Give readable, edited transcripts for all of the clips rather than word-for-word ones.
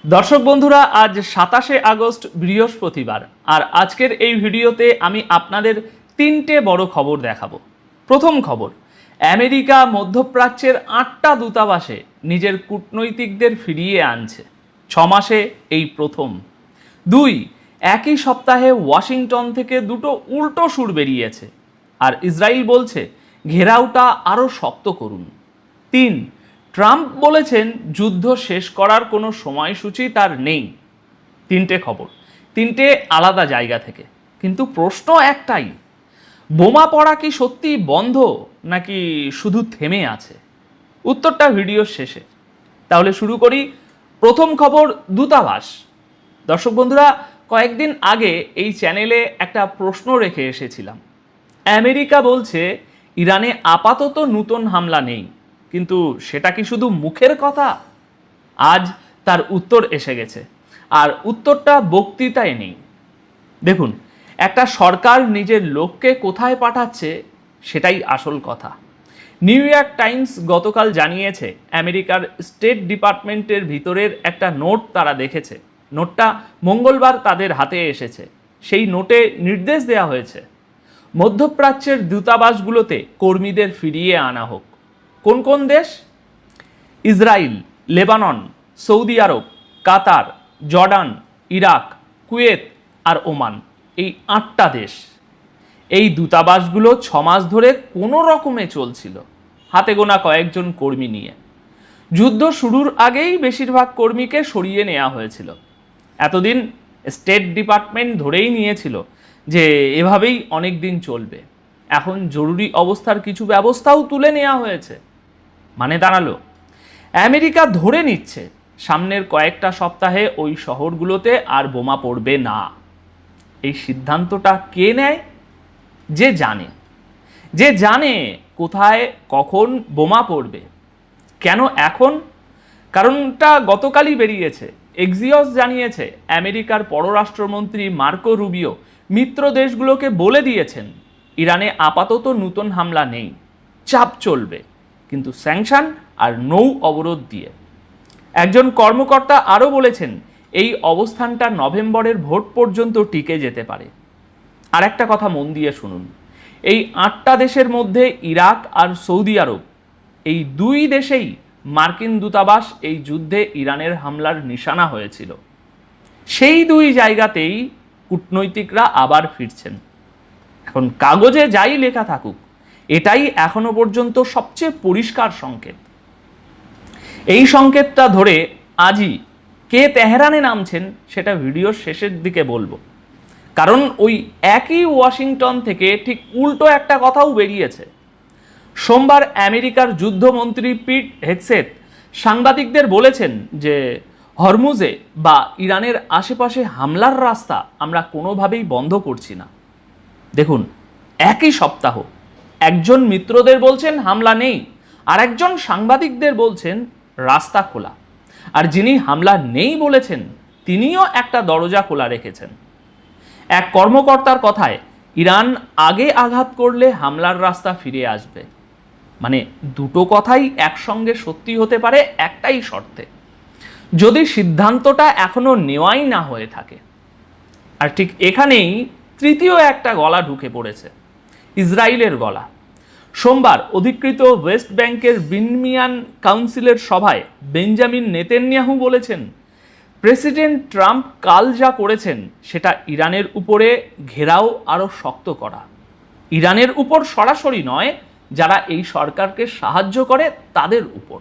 দর্শক বন্ধুরা, আজ 27শে আগস্ট বৃহস্পতিবার, আর আজকের এই ভিডিওতে আমি আপনাদের তিনটে বড় খবর দেখাবো। প্রথম খবর, আমেরিকা মধ্যপ্রাচ্যের 8টা দূতাবাসে নিজের কূটনৈতিকদের ফিরিয়ে আনছে। 6 মাসে এই প্রথম। 2, একই সপ্তাহে ওয়াশিংটন থেকে দুটো উল্টো সুর বেরিয়েছে, আর ইসরায়েল বলছে ঘেরাওটা আরও শক্ত করুন। 3, ট্রাম্প বলেছেন যুদ্ধ শেষ করার কোনো সময়সূচি তার নেই। তিনটে খবর, তিনটে আলাদা জায়গা থেকে, কিন্তু প্রশ্ন একটাই, বোমা পড়া কি সত্যি বন্ধ নাকি শুধু থেমে আছে? উত্তরটা ভিডিওর শেষে। তাহলে শুরু করি। প্রথম খবর, দূতাবাস। দর্শক বন্ধুরা, কয়েকদিন আগে এই চ্যানেলে একটা প্রশ্ন রেখে এসেছিলাম। আমেরিকা বলছে ইরানে আপাতত নতুন হামলা নেই, কিন্তু সেটা কি শুধু মুখের কথা? আজ তার উত্তর এসে গেছে, আর উত্তরটা বক্তৃতায় নেই। দেখুন, একটা সরকার নিজের লোককে কোথায় পাঠাচ্ছে সেটাই আসল কথা। নিউ ইয়র্ক টাইমস গতকাল জানিয়েছে আমেরিকার স্টেট ডিপার্টমেন্টের ভিতরের একটা নোট তারা দেখেছে। নোটটা মঙ্গলবার তাদের হাতে এসেছে। সেই নোটে নির্দেশ দেওয়া হয়েছে মধ্যপ্রাচ্যের দূতাবাসগুলোতে কর্মীদের ফিরিয়ে আনা হোক। কোন কোন দেশ? ইসরায়েল, লেবানন, সৌদি আরব, কাতার, জর্ডান, ইরাক, কুয়েত আর ওমান। এই 8টা দেশ। এই দূতাবাসগুলো 6 মাস ধরে কোনো রকমে চলছিল, হাতে গোনা কয়েকজন কর্মী নিয়ে। যুদ্ধ শুরুর আগেই বেশিরভাগ কর্মীকে সরিয়ে নেওয়া হয়েছিল। এতদিন স্টেট ডিপার্টমেন্ট ধরেই নিয়েছিল যে এভাবেই অনেক দিন চলবে। এখন জরুরি অবস্থার কিছু ব্যবস্থাও তুলে নেওয়া হয়েছে। মানে দাঁড়ালো, আমেরিকা ধরে নিচ্ছে সামনের কয়েকটা সপ্তাহে ওই শহরগুলোতে আর বোমা পড়বে না। এই সিদ্ধান্তটা কে নেয়? যে জানে কোথায় কখন বোমা পড়বে। কেন এখন? কারণটা গতকালই বেরিয়েছে। এক্সিওস জানিয়েছে আমেরিকার পররাষ্ট্রমন্ত্রী মার্কো রুবিও মিত্র দেশগুলোকে বলে দিয়েছেন ইরানে আপাতত নতুন হামলা নেই, চাপ চলবে, কিন্তু স্যাংশন আর নৌ অবরোধ দিয়ে। একজন কর্মকর্তা আরও বলেছেন এই অবস্থানটা নভেম্বরের ভোট পর্যন্ত টিকে যেতে পারে। আর একটা কথা মন দিয়ে শুনুন, এই 8টা দেশের মধ্যে ইরাক আর সৌদি আরব, এই 2 দেশেই মার্কিন দূতাবাস এই যুদ্ধে ইরানের হামলার নিশানা হয়েছিল। সেই 2 জায়গাতেই কূটনৈতিকরা আবার ফিরছেন। এখন কাগজে যাই লেখা থাকুক, এটাই এখনো পর্যন্ত সবচেয়ে পরিষ্কার সংকেত। এই সংকেতটা ধরে আজই কে তেহরানে নামছেন সেটা ভিডিওর শেষের দিকে বলবো, কারণ ওই একই ওয়াশিংটন থেকে ঠিক উল্টো একটা কথাও বেরিয়েছে। সোমবার আমেরিকার যুদ্ধমন্ত্রী পিট হেগসেথ সাংবাদিকদের বলেছেন যে হরমুজে বা ইরানের আশেপাশে হামলার রাস্তা আমরা কোনোভাবেই বন্ধ করছি না। দেখুন, একই সপ্তাহ একজন মিত্রদের বলছেন হামলা নেই, আর একজন সাংবাদিকদের বলছেন রাস্তা খোলা। আর যিনি হামলা নেই বলেছেন তিনিও একটা দরজা খোলা রেখেছেন। এক কর্মকর্তার কথায় ইরান আগে আঘাত করলে হামলার রাস্তা ফিরে আসবে। মানে দুটো কথাই একসঙ্গে সত্যি হতে পারে একটাই শর্তে, যদি সিদ্ধান্তটা এখনো নেওয়াই না হয়ে থাকে। আর ঠিক এখানেই তৃতীয় একটা গলা ঢুকে পড়েছে, ইসরায়েলের গলা। সোমবার অধিকৃত ওয়েস্ট ব্যাংকের বিনমিয়ান কাউন্সিলের সভায় বেঞ্জামিন নেতানিয়াহু বলেছেন প্রেসিডেন্ট ট্রাম্প কাল যা করেছেন সেটা ইরানের উপরে ঘেরাও আরও শক্ত করা। ইরানের উপর সরাসরি নয়, যারা এই সরকারকে সাহায্য করে তাদের উপর।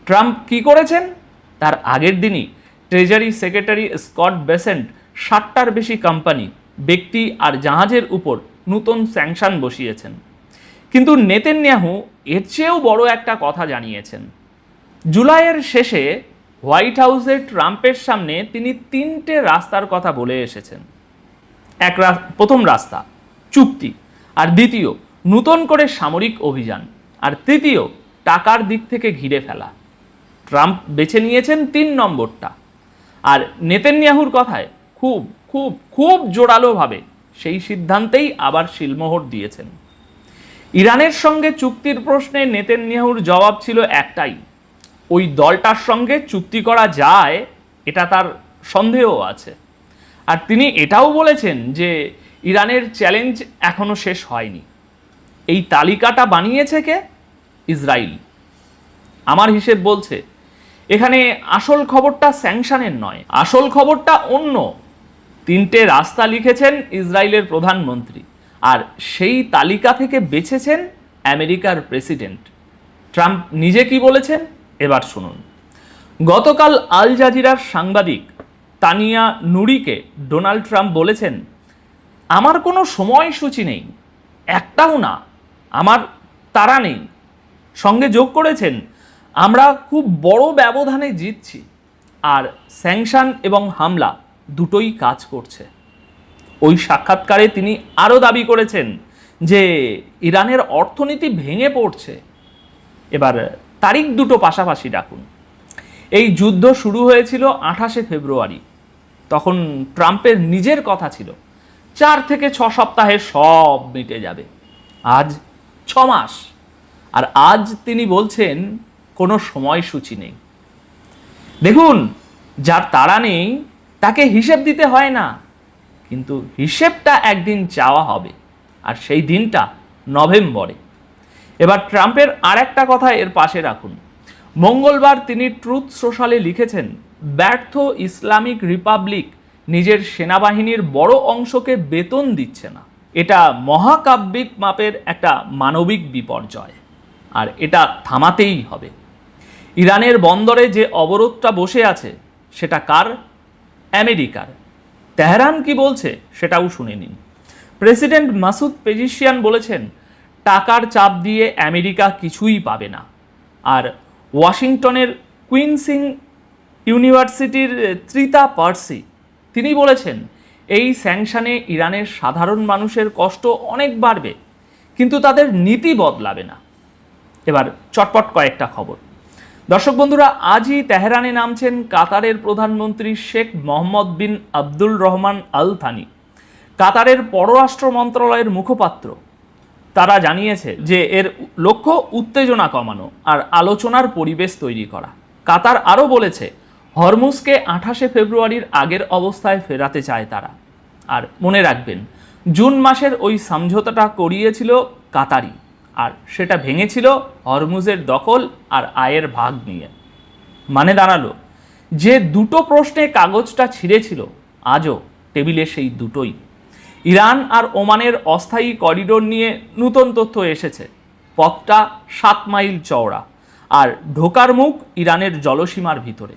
ট্রাম্প কি করেছেন? তার আগের দিনই ট্রেজারি সেক্রেটারি স্কট বেসেন্ট 60টার বেশি কোম্পানি, ব্যক্তি আর জাহাজের উপর নতুন স্যাংশন বসিয়েছেন। কিন্তু নেতানিয়াহু এর চেয়েও বড় একটা কথা জানিয়েছেন। জুলাইয়ের শেষে হোয়াইট হাউসে ট্রাম্পের সামনে তিনি 3টে রাস্তার কথা বলে এসেছেন। প্রথম রাস্তা চুক্তি, আর দ্বিতীয় নতুন করে সামরিক অভিযান, আর তৃতীয় টাকার দিক থেকে ঘিরে ফেলা। ট্রাম্প বেছে নিয়েছেন 3 নম্বরটা, আর নেতানিয়াহুর কথায় খুব খুব খুব জোরালোভাবে সেই সিদ্ধান্তেই আবার শিলমোহর দিয়েছেন। ইরানের সঙ্গে চুক্তির প্রশ্নে নেতানিয়াহুর জবাব ছিল একটাই, ওই দলটার সঙ্গে চুক্তি করা যায়, এটা তার সন্দেহ আছে। আর তিনি এটাও বলেছেন যে ইরানের চ্যালেঞ্জ এখনো শেষ হয়নি। এই তালিকাটা বানিয়েছে কে? ইসরায়েল। আমার হিসেব বলছে এখানে আসল খবরটা স্যাংশনের নয়, আসল খবরটা অন্য। 3টে রাস্তা লিখেছেন ইসরায়েলের প্রধানমন্ত্রী, আর সেই তালিকা থেকে বেছেছেন আমেরিকার প্রেসিডেন্ট। ট্রাম্প নিজে কি বলেছেন এবার শুনুন। গতকাল আল জাজিরার সাংবাদিক তানিয়া নুরিকে ডোনাল্ড ট্রাম্প বলেছেন, আমার কোনো সময়সূচি নেই, একটাও না, আমার তাড়া নেই। সঙ্গে যোগ করেছেন, আমরা খুব বড় ব্যবধানে জিতছি, আর স্যাংশন এবং হামলা দুটোই কাজ করছে। ওই সাক্ষাৎকারে তিনি আরও দাবি করেছেন যে ইরানের অর্থনীতি ভেঙে পড়ছে। এবার তারিখ দুটো পাশাপাশি রাখুন। এই যুদ্ধ শুরু হয়েছিল 28শে ফেব্রুয়ারি। তখন ট্রাম্পের নিজের কথা ছিল 4 থেকে 6 সপ্তাহে সব মিটে যাবে। আজ 6 মাস, আর আজ তিনি বলছেন কোনো সময়সূচি নেই। দেখুন, যার তাড়া নেই তাকে হিসেব দিতে হয় না, কিন্তু হিসেবটা একদিন চাওয়া হবে, আর সেই দিনটা নভেম্বরে। এবার ট্রাম্পের আর একটা কথা এর পাশে রাখুন। মঙ্গলবার তিনি ট্রুথ সোশ্যালে লিখেছেন, ব্যর্থ ইসলামিক রিপাবলিক নিজের সেনাবাহিনীর বড় অংশকে বেতন দিচ্ছে না। এটা মহাকাব্যিক মাপের একটা মানবিক বিপর্যয়, আর এটা থামাতেই হবে। ইরানের বন্দরে যে অবরোধটা বসে আছে সেটা কার? আমেরিকার। তেহরান কি বলছে সেটাও শুনে নিন। প্রেসিডেন্ট মাসুদ পেজিশিয়ান বলেছেন, টাকার চাপ দিয়ে আমেরিকা কিছুই পাবে না। আর ওয়াশিংটনের কুইন্সিং ইউনিভার্সিটির ত্রিতা পার্সি তিনি বলেছেন, এই স্যাংশনে ইরানের সাধারণ মানুষের কষ্ট অনেক বাড়বে, কিন্তু তাদের নীতি বদলাবে না। এবার চটপট কয়েকটা খবর। দর্শক বন্ধুরা, আজই তেহরানে নামছেন কাতারের প্রধানমন্ত্রী শেখ মোহাম্মদ বিন আব্দুল রহমান আল থানি। কাতারের পররাষ্ট্র মন্ত্রণালয়ের মুখপাত্র তারা জানিয়েছে যে এর লক্ষ্য উত্তেজনা কমানো আর আলোচনার পরিবেশ তৈরি করা। কাতার আরও বলেছে, হরমুজকে 28শে ফেব্রুয়ারির আগের অবস্থায় ফেরাতে চায় তারা। আর মনে রাখবেন, জুন মাসের ওই সমঝোতাটা করিয়েছিল কাতারি, আর সেটা ভেঙেছিল হরমুজের দখল আর আয়ের ভাগ নিয়ে। মানে দাঁড়ালো, যে দুটো প্রশ্নে কাগজটা ছিঁড়েছিল আজও টেবিলে সেই দুটোই। ইরান আর ওমানের অস্থায়ী করিডোর নিয়ে নতুন তথ্য এসেছে। পথটা 7 মাইল চওড়া, আর ঢোকার মুখ ইরানের জলসীমার ভিতরে।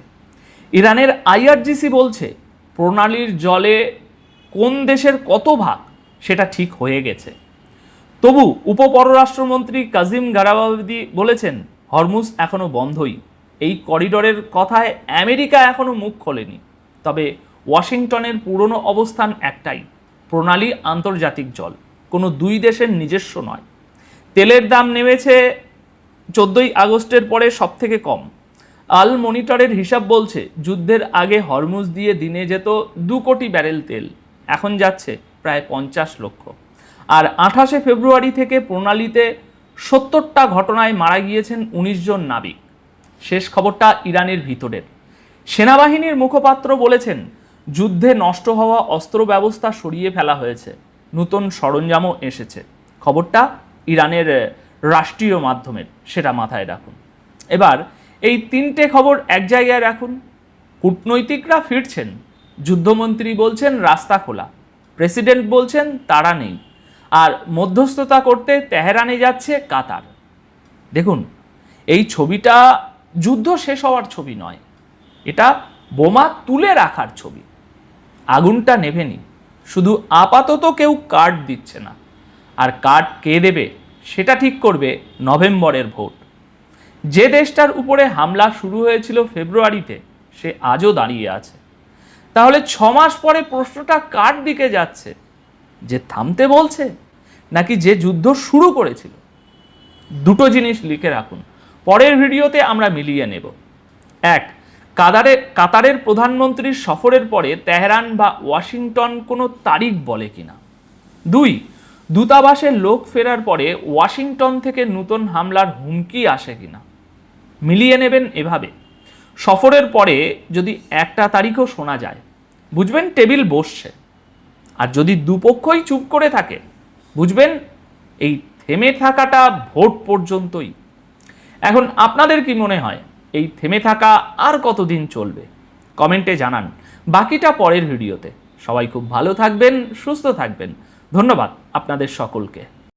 ইরানের আইআরজিসি বলছে, প্রণালীর জলে কোন দেশের কত ভাগ সেটা ঠিক হয়ে গেছে। তবু উপপররাষ্ট্রমন্ত্রী কাজিম গারাবাদি বলেছেন, হরমুজ এখনো বন্ধই। এই করিডোরের কথায় আমেরিকা এখনো মুখ খোলেনি। তবে ওয়াশিংটনের পুরনো অবস্থান একটাই, প্রণালী আন্তর্জাতিক জল, কোনো দুই দেশের নিজস্ব নয়। তেলের দাম নেমেছে 14ই আগস্টের পরে সব থেকে কম। আল মনিটরের হিসাব বলছে, যুদ্ধের আগে হরমুজ দিয়ে দিনে যেত 2 কোটি ব্যারেল তেল, এখন যাচ্ছে প্রায় 50 লক্ষ। আর 28শে ফেব্রুয়ারি থেকে প্রণালীতে 70টা ঘটনায় মারা গিয়েছেন 19 জন নাবিক। শেষ খবরটা ইরানের ভিতরের। সেনাবাহিনীর মুখপাত্র বলেছেন, যুদ্ধে নষ্ট হওয়া অস্ত্র ব্যবস্থা সরিয়ে ফেলা হয়েছে, নতুন সরঞ্জামও এসেছে। খবরটা ইরানের রাষ্ট্রীয় মাধ্যমের, সেটা মাথায় রাখুন। এবার এই 3টে খবর এক জায়গায় রাখুন। কূটনৈতিকরা ফিরছেন, যুদ্ধমন্ত্রী বলছেন রাস্তা খোলা, প্রেসিডেন্ট বলছেন তাড়া নেই, আর মধ্যস্থতা করতে তেহরানে যাচ্ছে কাতার। দেখুন, এই ছবিটা যুদ্ধ শেষ হওয়ার ছবি নয়, এটা বোমা তুলে রাখার ছবি। আগুনটা নেভেনি, শুধু আপাতত কেউ কার্ড দিচ্ছে না, আর কার্ড কে দেবে সেটা ঠিক করবে নভেম্বরের ভোট। যে দেশটার উপরে হামলা শুরু হয়েছিল ফেব্রুয়ারিতে, সে আজও দাঁড়িয়ে আছে। তাহলে 6 মাস পরে প্রশ্নটা কার দিকে যাচ্ছে? যে থামতে বলছে, নাকি যে যুদ্ধ শুরু করেছিল? দুটো জিনিস লিখে রাখুন, পরের ভিডিওতে আমরা মিলিয়ে নেব। 1, কাতারের প্রধানমন্ত্রীর সফরের পরে তেহরান বা ওয়াশিংটন কোনো তারিখ বলে কিনা। 2, দূতাবাসের লোক ফেরার পরে ওয়াশিংটন থেকে নতুন হামলার হুমকি আসে কিনা। মিলিয়ে নেবেন এভাবে। সফরের পরে যদি একটা তারিখও শোনা যায়, বুঝবেন টেবিল বসছে। আর যদি দুপক্ষই চুপ করে থাকে, বুঝবেন এই থেমে থাকাটা ভোট পর্যন্তই। এখন আপনাদের কি মনে হয়, এই থেমে থাকা আর কতদিন চলবে? কমেন্টে জানান। বাকিটা পরের ভিডিওতে। সবাই খুব ভালো থাকবেন, সুস্থ থাকবেন। ধন্যবাদ আপনাদের সকলকে।